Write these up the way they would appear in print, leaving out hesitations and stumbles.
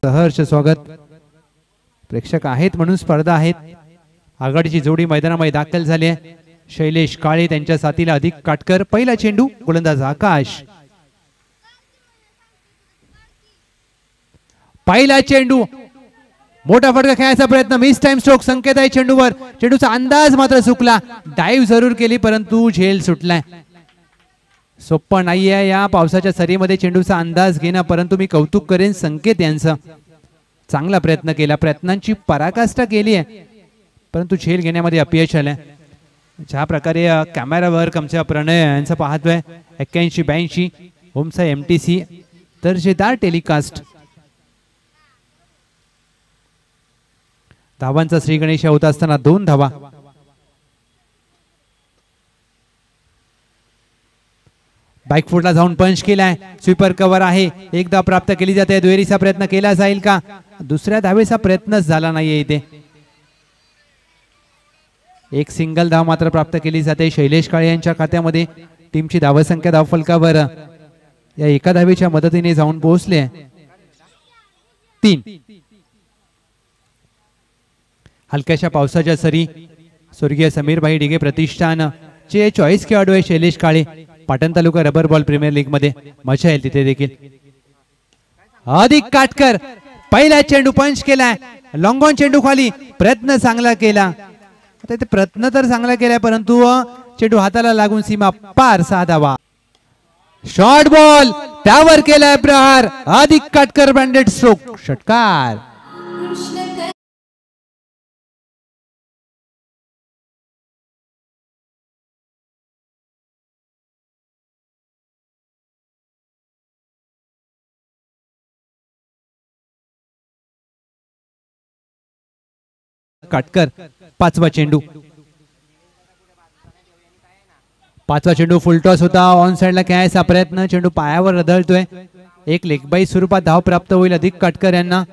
सहर्ष स्वागत. प्रेक्षक आहेत म्हणून स्पर्धा आहेत. आघाडीची जोडी मैदानामध्ये दाखल झाली आहे. शैलेश काळे त्यांच्या साथीला अधिक काटकर. पहिला चेंडू गोलंदाज आकाश. पहिला चेंडू मोठा फटका खेळायचा प्रयत्न. मिस टाइम स्ट्रोक संकेत आहे चेंडूवर. चेंडूचा अंदाज मात्र चुकला. डाईव्ह जरूर केली परंतु झेल सुटलाय. सोप्पं नाहीये या पावसाच्या सरीमध्ये चेंडूचा अंदाज घेणं, परंतु मी कौतुक करेन संकेत यांचं. चांगला प्रयत्न केला, प्रयत्नांची पराकाष्ठा केली आहे परंतु झेल घेण्यामध्ये अपयश आलंय. ज्या प्रकारे कॅमेरावर आमच्या प्रणय यांचं पाहतोय 81-82 होमचा MTC दर्जेदार टेलिकास्ट. धावांचा श्री गणेश होत असताना 2 धावा. बॅकफुटला जाऊन पंच केलाय. स्वीपर कव्हर आहे, एकदा प्राप्त केली जाते. दुहेरीचा प्रयत्न केला जाईल का? दुसऱ्या धावेचा प्रयत्नच झाला नाहीये इथे. एक सिंगल धाव मात्र प्राप्त केली जाते शैलेश काळे यांच्या खात्यामध्ये. टीमची धावसंख्या धावफलकावर या एका धावेच्या मदतीने जाऊन पोहोचले 3. हलक्याशा पावसाच्या सरी. स्वर्गीय समीरभाई डिगे प्रतिष्ठान चे चॉईस खेळाडू आहे शैलेश काळे. पाटण तालुका रबर बॉल प्रीमियर लीग मध्ये मजा येईल तिथे देखील. अधिक काटकर. पहिला चेंडू पंच केलाय. लॉंग ऑन चेंडू खाली. प्रयत्न चांगला केला. आता इथे प्रयत्न तर चांगला केलाय परंतु चेंडू हाताला लागून सीमा पार. 6 धावा. शॉर्ट बॉल त्यावर केलाय प्रहार. अधिक काटकर ब्रँडेड स्ट्रोक षटकार. काटकर. 5वा चेंडू. 5वा चेंडू फुलटॉस होता. ऑन साइडला खेळायचा प्रयत्न. चेंडू पायावर रदळतोय. एक लेगबाई स्वरूपात धाव प्राप्त होईल अधिक काटकर यांना.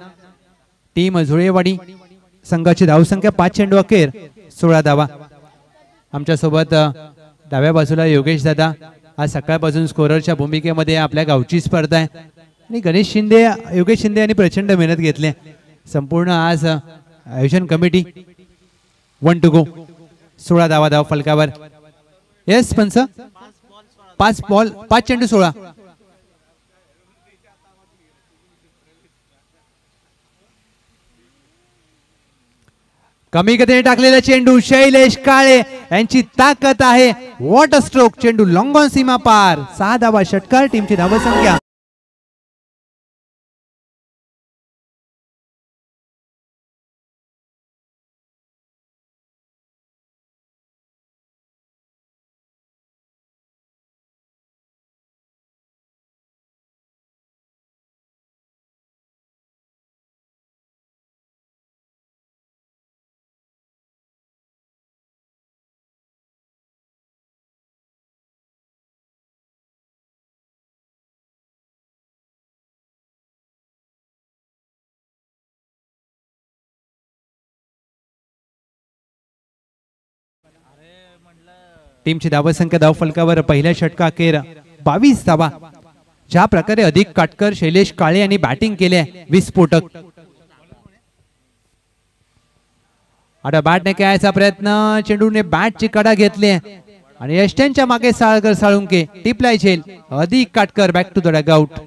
टीम झुळेवाडी संघाची धावसंख्या 5 चेंडू अखेर 16 धावा. आमच्या सोबत डाव्या बाजूला योगेश दादा. आज सकाळपासून स्कोररच्या भूमिकेमध्ये आपल्या गावची स्पर्धा आहे आणि गणेश शिंदे योगेश शिंदे यांनी प्रचंड मेहनत घेतली. संपूर्ण आज आयोजन कमिटी. 1 to go. 16 धावा धाव फलकावर. येस पंच. 5 बॉल 5 चेंडू 16. कमी गतीने टाकलेला चेंडू शैलेश काळे यांची ताकद आहे. Water stroke. चेंडू लॉंग ऑन सीमा पार. 6 धावा षटकार. टीमची धावसंख्या टीमची धावसंख्या धाव फलकावर पहिल्या षटका अखेर 22 धावा. ज्या प्रकारे अधिक काटकर शैलेश काळे यांनी बॅटिंग केले विस्फोटक. आता बॅटने खेळायचा प्रयत्न. चेंडूने बॅटची कडा घेतली आणि यष्ट्यांच्या मागे साळकर साळुंके. टिपलाय झेल. अधिक काटकर back to the dugout.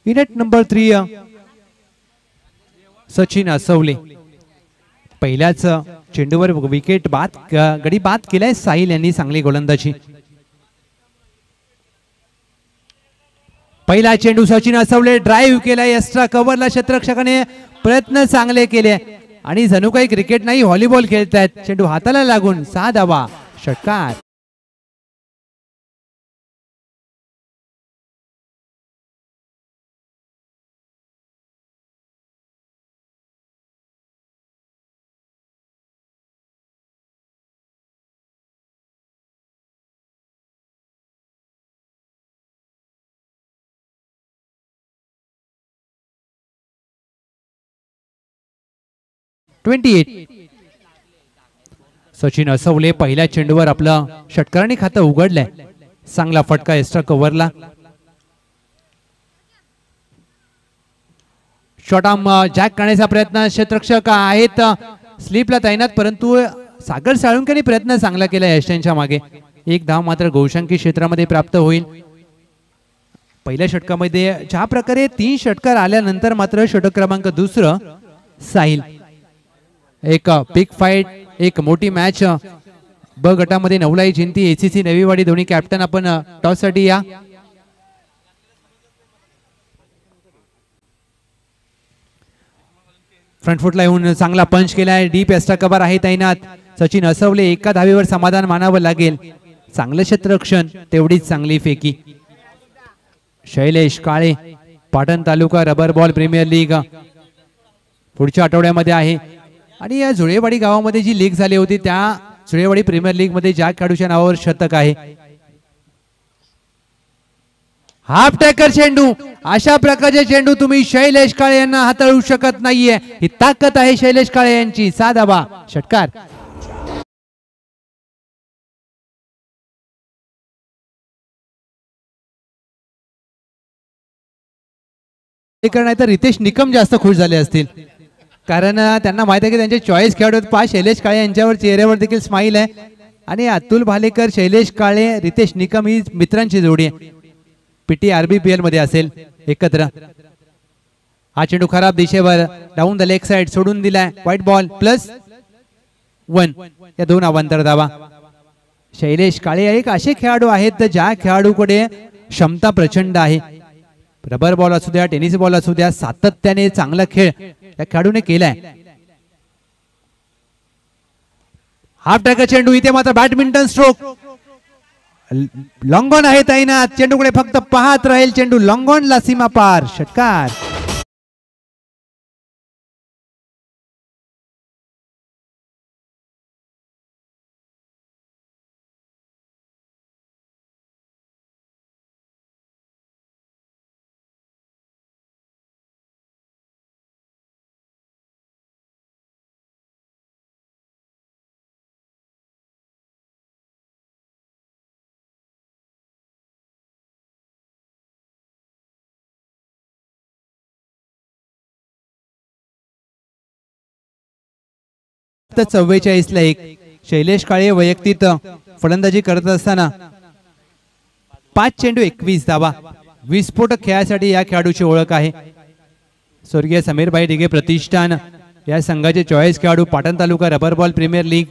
Unit number 3 Sachin Aswale. पहिल्याच चेंडूवर विकेट बाद गडी बाद केलाय साहिल यांनी. चांगली गोलंदाजी. पहिला चेंडू सचिन असवले ड्राईव्ह केलाय. एक्स्ट्रा कव्हरला क्षेत्ररक्षकाने प्रयत्न चांगले केले आणि जणू काही क्रिकेट नाही व्हॉलीबॉल खेळतायत. चेंडू हाताला लागून 6 धावा षटकार. 28. सचिन असवले पहिल्या चेंडूवर आपलं षटकाराने खातं उघडलंय. चांगला फटका एक्स्ट्रा कव्हरला. शॉर्ट आर्म जॅक करण्याचा प्रयत्न. क्षेत्ररक्षक आहेत स्लिपला तैनात, परंतु सागर साळुंकेने प्रयत्न चांगला केला यशांच्या मागे. एक धाव मात्र गोशांकी क्षेत्रामध्ये प्राप्त होईल. पहिल्या षटकामध्ये ज्या प्रकारे 3 षटकार आल्यानंतर मात्र षटक क्रमांक दुसरं साहिल. एक बिग फाईट, एक मोठी मॅच. ब गटामध्ये नवलाई जिंती एसीसी नवीवाडी दोन्ही कॅप्टन आपण टॉस साठी या. फ्रंट फुटला येऊन चांगला पंच केलाय. डीप एक्स्ट्रा कव्हर आहे तैनात. सचिन असवले एका धावेवर समाधान मानावं लागेल. चांगलं क्षेत्ररक्षण, तेवढीच चांगली फेकी. शैलेश काळे पाटण तालुका रबर बॉल प्रीमियर लीग पुढच्या आठवड्यामध्ये आहे. आणि या जुळेवाडी गावामध्ये जी लीग झाली होती त्या जुळेवाडी प्रीमियर लीग मध्ये ज्या खेळाडूच्या नावावर शतक आहे. हाफ टॅकर चेंडू. अशा प्रकारचे चेंडू तुम्ही शैलेश काळे यांना हाताळू शकत नाहीये. ही ताकद आहे शैलेश काळे यांची. 6 धावा. षटकार. नाही तर रितेश निकम जास्त खुश झाले असतील, कारण त्यांना माहिती आहे की त्यांचे चॉईस खेळाडू पहा शैलेश काळे यांच्यावर चेहऱ्यावर देखील स्माइल आहे. आणि अतुल भालेकर, शैलेश काळे, रितेश निकम ही मित्रांची जोडी आहे. पीटी आरबीपीएल मध्ये असेल एकत्र. हा चेंडू खराब दिशेवर डाऊन द लेग साइड सोडून दिलाय. व्हाईट बॉल +1 या 2 अवांतर धावा. शैलेश काळे एक असे खेळाडू आहेत ज्या खेळाडूकडे क्षमता प्रचंड आहे. रबर बॉल असू द्या, टेनिस बॉल असू द्या, सातत्याने चांगला खेळ या खेळाडूने केलाय. हाफ टॅकर चेंडू. इथे मात्र बॅडमिंटन स्ट्रोक. लॉंग ऑन आहे तैनात. चेंडूकडे फक्त पाहत राहील. चेंडू लॉंग ऑन ला सीमा पार. षटकार. फक्त 44 ला 1. शैलेश काळे वैयक्तिक फलंदाजी करत असताना 5 चेंडू 21 धावा. विस्फोटक खेळासाठी या खेळाडूची ओळख आहे. स्वर्गीय समीरभाई ढिगे प्रतिष्ठान या संघाचे चॉईस खेळाडू, पाटण तालुका रबर बॉल प्रीमियर लीग.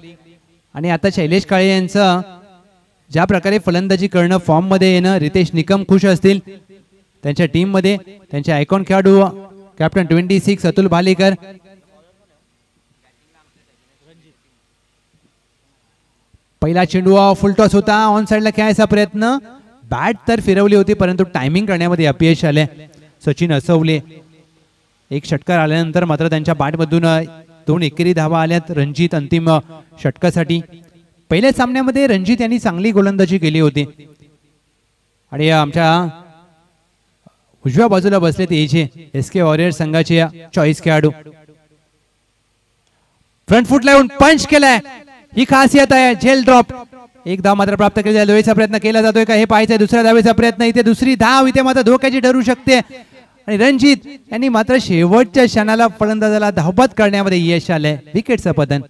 आणि आता शैलेश काळे यांचं ज्या प्रकारे फलंदाजी करणं, फॉर्म मध्ये येणं, रितेश निकम खुश असतील त्यांच्या टीम मध्ये. त्यांचे आयकॉन खेळाडू कॅप्टन 26 अतुल भालेकर. पहिला चेंडू फुल टॉस होता. ऑन साइडला खेळायचा प्रयत्न. बॅट तर फिरवली होती परंतु टायमिंग करण्यामध्ये अपयश आले. सचिन असवले एक षटकार आल्यानंतर मात्र त्यांच्या बॅटमधून 2 एकेरी धावा आल्यात. रणजित अंतिम षटकासाठी. पहिल्या सामन्यामध्ये रणजित यांनी चांगली गोलंदाजी केली होती. आणि आमच्या उजव्या बाजूला बसले ते एजे एसके वॉरियर संघाचे चॉईस खेळाडू. फ्रंट फुटला येऊन पंच केलाय. ही खासियत आहे. झेल ड्रॉप. एक धाव मात्र प्राप्त केली. लोहेचा प्रयत्न केला जातोय का हे पाहायचंय. दुसऱ्या धावेचा प्रयत्न. इथे दुसरी धाव. इथे मात्र धोक्याची ठरू शकते. आणि रणजित यांनी मात्र शेवटच्या क्षणाला फलंदाजाला धावबाद करण्यामध्ये यश आलंय. विकेटचं पतन.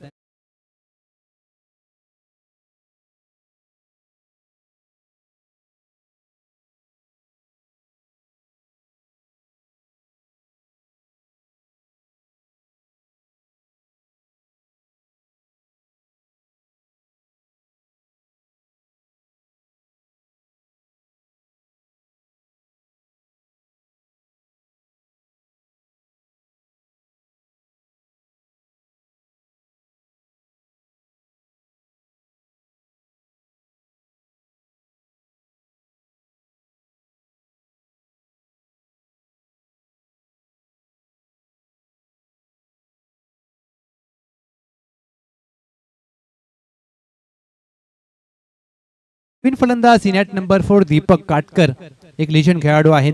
नवीन फलंदाज सिनेट नंबर 4 दीपक काटकर एक लेजंड खेळाडू आहेत.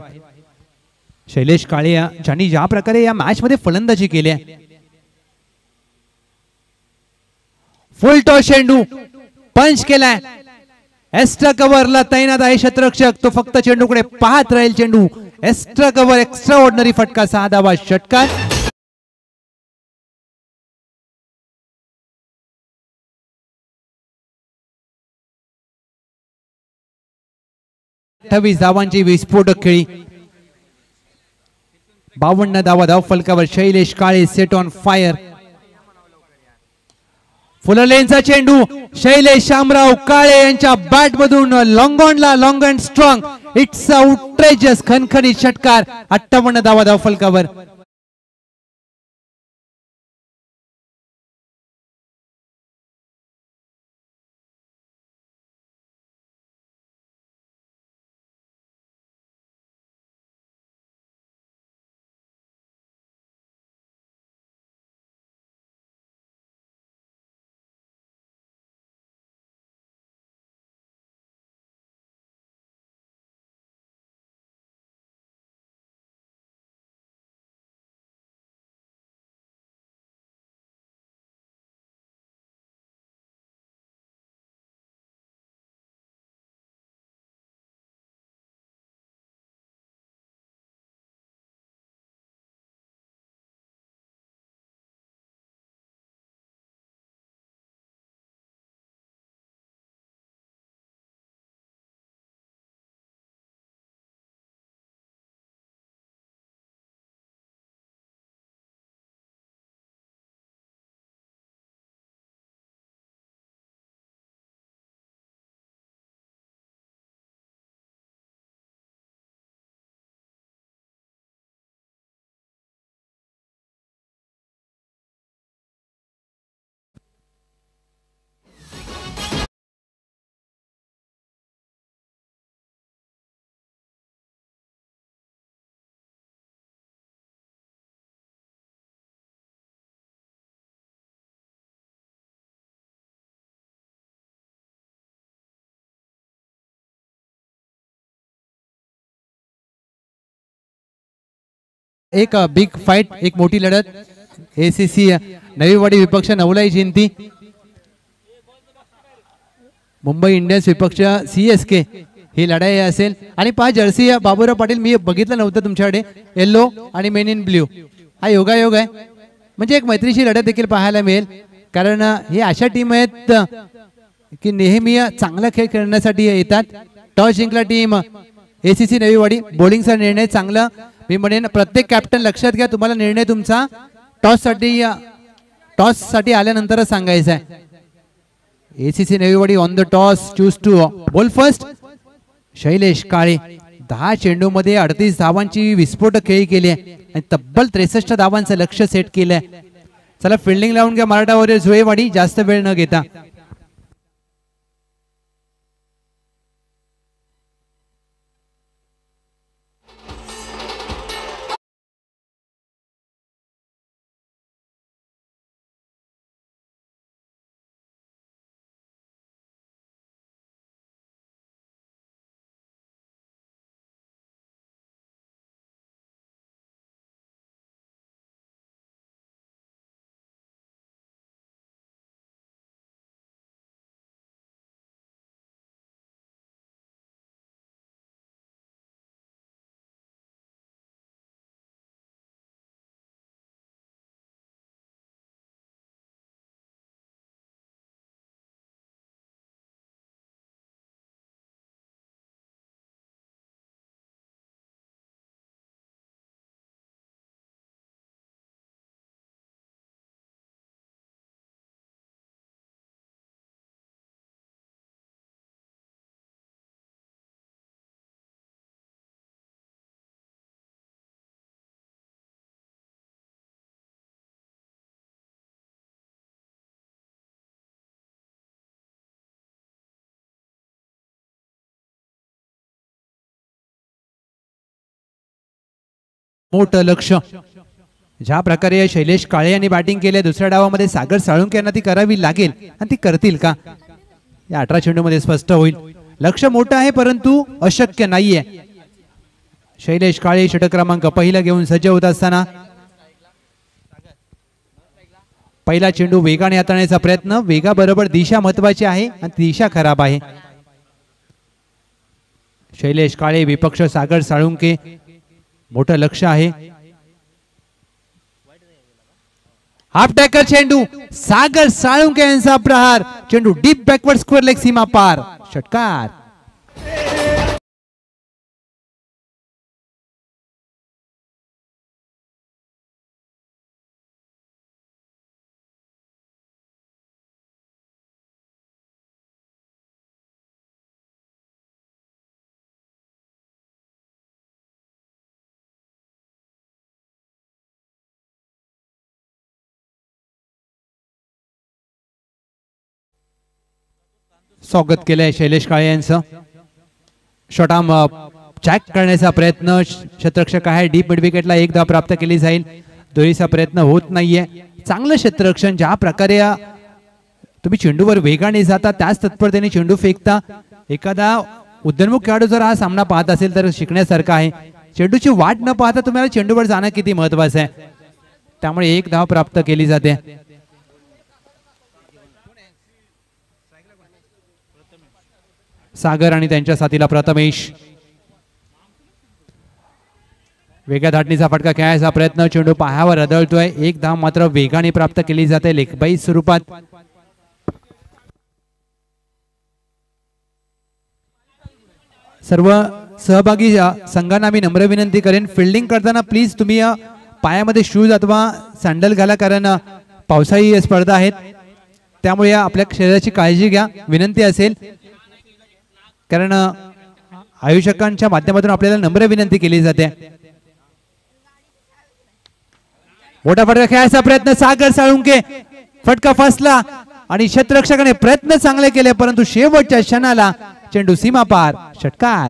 शैलेश काळे ज्यांनी ज्या प्रकारे या मॅच मध्ये फलंदाजी केली आहे फुल टॉस चेंडू पंच केलाय. एक्स्ट्रा कव्हरला तैनात आहे क्षेत्ररक्षक. तो फक्त चेंडूकडे पाहत राहील. चेंडू एक्स्ट्रा कव्हर एक्स्ट्रा ऑर्डिनरी फटका 6 धावा षटकार. धावांची विस्फोटक खेळी. 52 धावा धाव फलकावर. Shailesh Kale set on fire. फुलरलेनचा चेंडू शैलेश शामराव काळे यांच्या बॅट मधून लॉंग ऑनला. Long and strong. It's outrageous खणखणीत षटकार. 58 धावा धाव फलकावर. एक बिग फाइट. एक मोठी लढत. एसीसी नवीवाडी विपक्ष नवलाई जिंती. मुंबई इंडियन्स विपक्ष CSK ही लढाई असेल. आणि 5 जर्सी बाबूराव पाटील मी बघितलं नव्हतं तुमच्याकडे. येलो आणि मेन इन ब्ल्यू हा योगायोग आहे. म्हणजे एक मैत्रीची लढत देखील पाहायला मिळेल. कारण हे अशा टीम आहेत की नेहमी चांगला खेळ खेळण्यासाठी येतात. टॉस जिंकला टीम ACC नवीवाडी. बॉलिंगचा निर्णय चांगला. मी म्हणेन प्रत्येक कॅप्टन लक्षात घ्या. तुम्हाला निर्णय तुमचा टॉस साठी आल्यानंतरच सांगायचा आहे. ACC Naviwadi on the toss choose to bowl first. Shailesh Kale 10 चेंडू मध्ये 38 धावांची विस्फोटक खेळी केली आहे आणि तब्बल 63 धावांचं लक्ष सेट केलंय. चला फिल्डिंग लावून घ्या मराठा वॉरियर्स जुळेवाडी जास्त वेळ न घेता. मोठं लक्ष. ज्या प्रकारे शैलेश काळे यांनी बॅटिंग केले दुसऱ्या डावामध्ये सागर साळुंके यांना ती करावी लागेल आणि ती करतील का या 18 चेंडू मध्ये स्पष्ट होईल. लक्ष मोठं आहे परंतु अशक्य नाहीये. शैलेश काळे षटक क्रमांक पहिला घेऊन सज्ज होत असताना पहिला चेंडू वेगाने हाताळण्याचा प्रयत्न, वेगाबरोबर दिशा महत्वाची आहे आणि दिशा खराब आहे. शैलेश काळे विपक्ष सागर साळुंके, मोठं लक्ष आहे. हाफ टॅकर चेंडू, सागर साळुंके यांचा प्रहार, चेंडू डीप बॅकवर्ड स्क्वेअर लेग सीमा पार, षटकार. स्वागत केलंय शैलेश काळे यांचं. शॉर्टआर्म चॅक करण्याचा प्रयत्न, क्षेत्ररक्षक आहे. डीप मिड विकेटला एक धाव प्राप्त केली जाईल. दोरीचा प्रयत्न होत नाहीये. चांगलं क्षेत्ररक्षण. ज्या प्रकारे तुम्ही चेंडूवर वेगाने जाता त्याच तत्परतेने चेंडू फेकता. एखादा उद्योन्मुख खेळाडू जर हा सामना पाहत असेल तर शिकण्यासारखा आहे. चेंडूची वाट न पाहता तुम्हाला चेंडूवर जाणं किती महत्वाचं आहे. त्यामुळे एक धाव प्राप्त केली जाते. सागर आणि त्यांच्या साथीला प्रथमेश. वेगळ्या धाटणीचा फटका खेळायचा प्रयत्न, चेंडू पायावर आदळतोय. एक धाव मात्र वेगाने प्राप्त केली जाते लेगबाई स्वरूपात. सर्व सहभागी संघांना मी नम्र विनंती करेन, फिल्डिंग करताना प्लीज तुम्ही पायामध्ये शूज अथवा सँडल घाला, कारण पावसाळी स्पर्धा आहेत. त्यामुळे आपल्या शरीराची काळजी घ्या, विनंती असेल. कारण आयोजकांच्या माध्यमातून आपल्याला नम्र विनंती केली जाते. मोठा फटका खेळायचा प्रयत्न, सागर साळुंके. फटका फसला आणि क्षेत्ररक्षकाने प्रयत्न चांगले केले, परंतु शेवटच्या क्षणाला चेंडू सीमा पार, षटकार.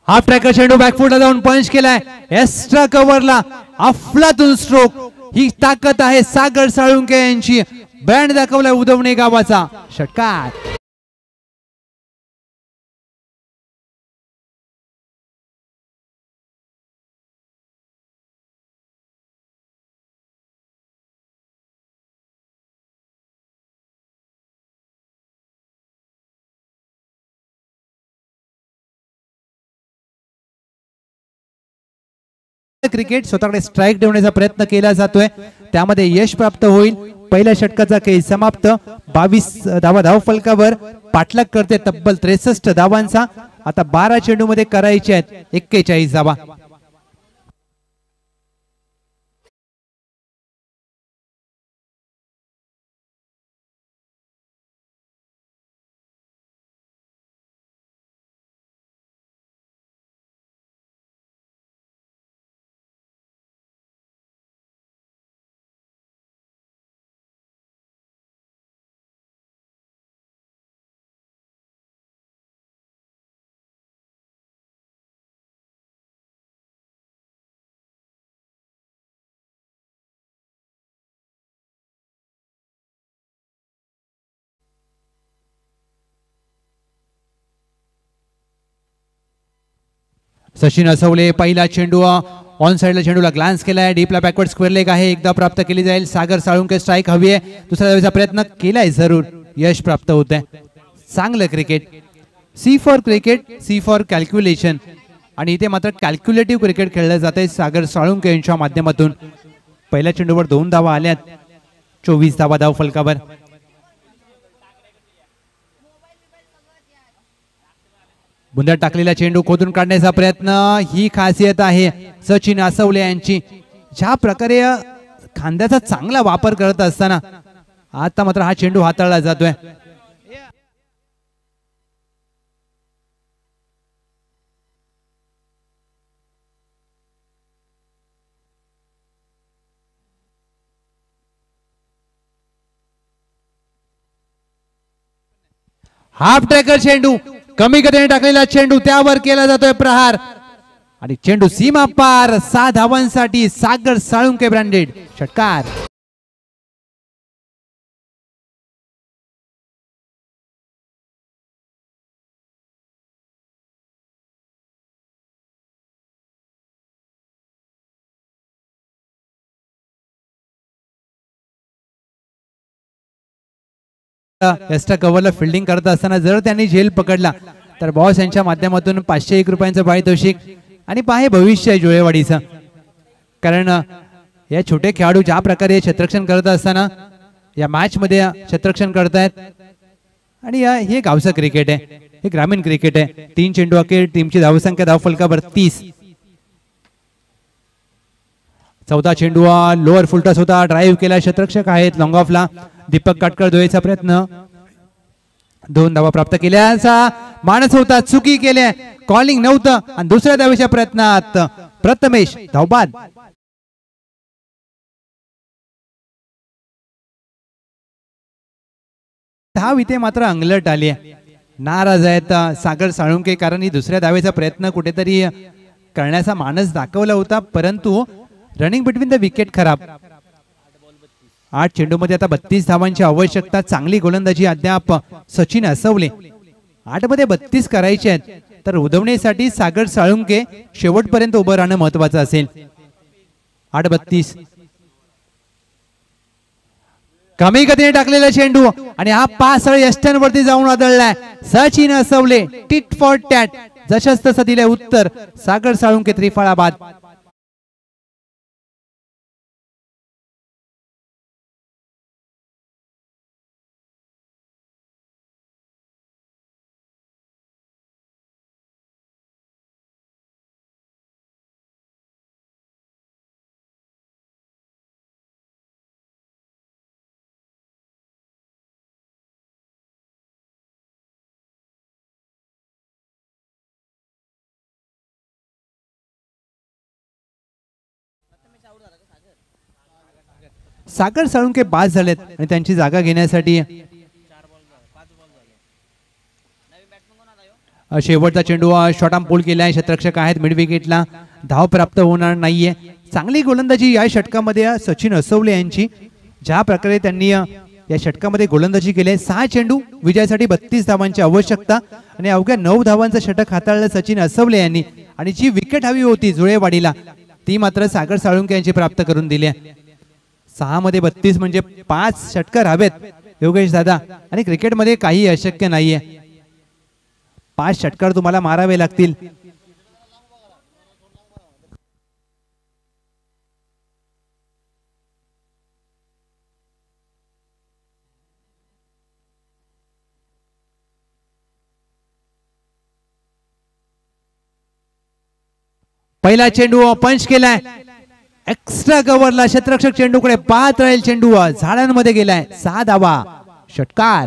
हाफ ट्रॅकर चेंडू बॅकफुटला जाऊन पंच केलाय. एक्स्ट्रा कव्हरला अफलातून स्ट्रोक. ही ताकद आहे सागर साळुंके यांची. बँड दाखवलाय उदवणे गावाचा, षटकार. क्रिकेट स्वतःकडे स्ट्राईक ठेवण्याचा प्रयत्न केला जातोय, त्यामध्ये यश प्राप्त होईल. पहिल्या षटकाचा खेळ समाप्त. 22 धावा धाव फलकावर. पाठलाग करते तब्बल 63 धावांचा. आता 12 चेंडू मध्ये करायचे आहेत 41 धावा. सचिन असवले पहिला चेंडू ऑन साइडला चेंडूला ग्लान्स केलाय. डीपला बॅकवर्ड स्क्वेअर लेग आहे, एकदा प्राप्त केली जाईल. सागर साळुंके स्ट्राईक हवी आहे. दुसऱ्या धावेचा प्रयत्न केलाय, जरूर यश प्राप्त होत आहे. चांगलं cricket. C for cricket, C for calculation. आणि इथे मात्र कॅल्क्युलेटिव्ह क्रिकेट खेळलं जाते सागर साळुंके यांच्या माध्यमातून. पहिल्या चेंडूवर 2 धावा आल्यात. 24 धावा धाव फलकावर. बुंद्यात टाकलेला चेंडू खोदून काढण्याचा प्रयत्न. ही खासियत आहे सचिन असवले यांची. ज्या प्रकारे खांद्याचा चांगला वापर करत असताना आता मात्र हा चेंडू हाताळला जातोय. हाफ ट्रॅकर चेंडू कमी गतीने टाकलेला चेंडू त्यावर केला जातोय प्रहार आणि चेंडू सीमा पार 6 धावांसाठी सागर साळुंके ब्रँडेड षटकार. एक्स्ट्रा कव्हरला फिल्डिंग करत असताना जर त्यांनी झेल पकडला तर बॉस यांच्या माध्यमातून 501 रुपयांचं पारितोषिक आणि पाहे भविष्य आहे जुळेवाडीचं. कारण या छोटे खेळाडू ज्या प्रकारे क्षेत्ररक्षण करत असताना या मॅच मध्ये क्षेत्ररक्षण करतायत आणि हे गावचं क्रिकेट आहे, हे ग्रामीण क्रिकेट आहे. 3 चेंडू अखेर टीमची धावसंख्या धावफलकावर 30. 14 चेंडू लोअर फुलटॉस होता, ड्राईव्ह केला, क्षेत्ररक्षक आहेत लॉंग ऑफला दीपक काटकर धुळेचा प्रयत्न 2 धावा प्राप्त केल्याचा मानस होता, चुकी केल्या, कॉलिंग नव्हतं आणि दुसऱ्या धावेच्या प्रयत्नात प्रथमेश धावबाद. धाव इथे मात्र अंगलट आली आहे, नाराज आहेत सागर साळुंके कारण ही दुसऱ्या धावेचा प्रयत्न कुठेतरी करण्याचा मानस दाखवला होता परंतु रनिंग बिटवीन द विकेट खराब. 8 चेंडूमध्ये आता 32 धावांची आवश्यकता. चांगली गोलंदाजी अद्याप सचिन असवले. 8 मध्ये 32 करायचे आहेत तर उधवणीसाठी सागर साळुंके शेवटपर्यंत उभं राहणं महत्वाचं असेल. 8-32 कमी गतीने टाकलेला चेंडू आणि हा पासळ यष्टांवरती जाऊन आदळलाय. सचिन असवले टिट फॉर टॅट जशाच तसं दिलंय उत्तर. सागर साळुंके त्रिफळा बाद. सागर साळुंके बाद झालेत आणि त्यांची जागा घेण्यासाठी शेवटचा चेंडू शॉर्ट आर्म पुल केलाय. क्षेत्ररक्षक आहेत मिड विकेटला, धाव प्राप्त होणार नाहीये. चांगली गोलंदाजी या षटकामध्ये सचिन असवले यांची, ज्या प्रकारे त्यांनी या षटकामध्ये गोलंदाजी केली. 6 चेंडू विजयासाठी 32 धावांची आवश्यकता आणि अवघ्या 9 धावांचं षटक हाताळलं सचिन असवले यांनी आणि जी विकेट हवी होती जुळेवाडीला ती मात्र सागर साळुंके यांची प्राप्त करून दिली. 6 मध्ये 32 म्हणजे 5 षटकार हवेत योगेश दादा आणि क्रिकेटमध्ये काही अशक्य नाहीये. 5 षटकार तुम्हाला मारावे लागतील. पहिला चेंडू पंच केलाय, एक्स्ट्रा कव्हरला क्षेत्ररक्षक चेंडूकडे पाहत राहील. चेंडू झाडांमध्ये गेलाय. 6 धावा षटकार.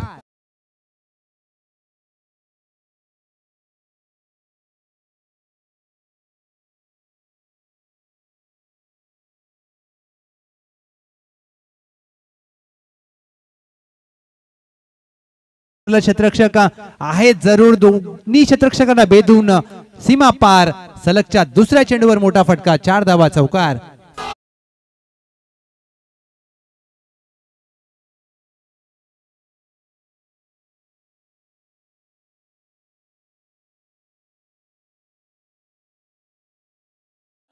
क्षेत्ररक्षक आहेत जरूर, दोन्ही क्षेत्ररक्षकांना बेधून सीमा पार. सलगच्या दुसऱ्या चेंडूवर मोठा फटका, 4 धावा चौकार.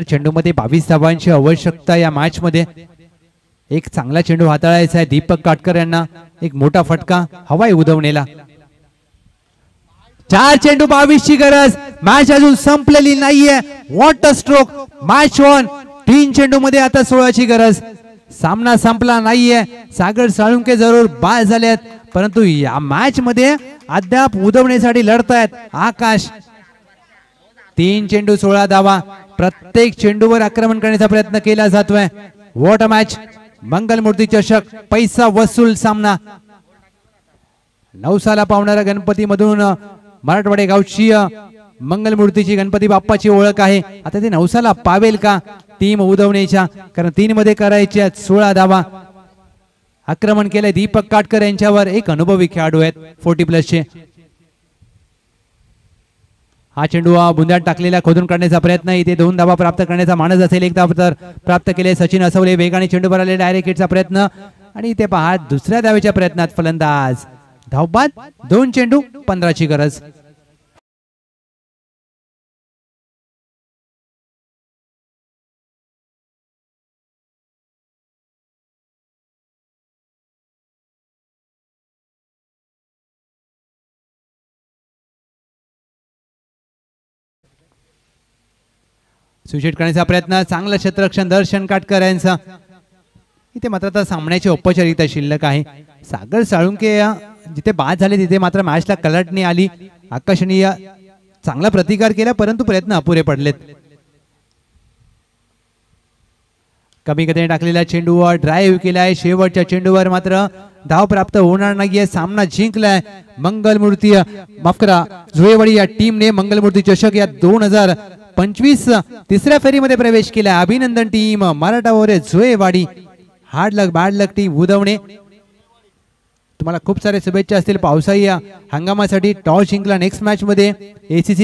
चेंडूमध्ये 22 धावांची आवश्यकता या मॅच मध्ये. एक चांगला चेंडू हाताळायचा आहे दीपक काटकर यांना. एक मोठा फटका हवाई उधवणेला. 4 चेंडू 22 ची गरज. मॅच अजून संपलेली नाहीये. What a stroke. Match on. 3 चेंडू मध्ये आता 16 ची गरज. सामना संपला नाहीये. सागर साळुंके जरूर बाद झालेत परंतु या मॅच मध्ये अद्याप उधवणीसाठी लढतायत आकाश. 3 चेंडू 16 धावा. प्रत्येक चेंडूवर आक्रमण करण्याचा प्रयत्न केला जातोय. What a match. मंगलमूर्ती चषक पैसा वसूल सामना. नवसाला पावणारा गणपती मधून मराठवाडे गावची मंगलमूर्तीची गणपती बाप्पाची ओळख आहे. आता ते नवसाला पावेल का टीम उधवण्याच्या, कारण 3 मध्ये करायच्या 16 धावा. आक्रमण केलंय दीपक काटकर यांच्यावर. एक अनुभवी खेळाडू आहेत 40+ चे. हा चेंडू बुंद्यात टाकलेला खोदून काढण्याचा प्रयत्न, इथे 2 धावा प्राप्त करण्याचा मानस असेल, 1 धाव तर प्राप्त केले सचिन असवले. वेगाने चेंडू भरले, डायरेक्ट हिटचा प्रयत्न आणि इथे पहा दुसऱ्या धावेच्या प्रयत्नात फलंदाज धावबाद. 2 चेंडू 15ची गरज. स्विच करण्याचा प्रयत्न, चांगलं क्षेत्ररक्षण दर्शन काटकर यांचा. इथे मात्र आता सामन्याची औपचारिकता शिल्लक आहे. सागर साळुंके जिथे बाद झाले तिथे मात्र मॅचला कलटणी आली. आकर्षणीय चांगला प्रतिकार केला परंतु प्रयत्न अपुरे पडलेत. कमी गतीने टाकलेला चेंडूवर ड्राईव्ह केलाय, शेवटच्या चेंडूवर मात्र धाव प्राप्त होणार नाहीये. सामना जिंकलाय मंगलमूर्ती, माफ करा, जुळेवाडी या टीमने मंगलमूर्ती चषक या 2025 तिसऱ्या फेरीमध्ये प्रवेश केला. अभिनंदन टीम मराठा जुळेवाडी. हार्ड लक बॅड लक टीम उदवणे, तुम्हाला खूप सारे शुभेच्छा असतील पावसाळी हंगामासाठी. टॉस जिंकला नेक्स्ट मॅच मध्ये ACC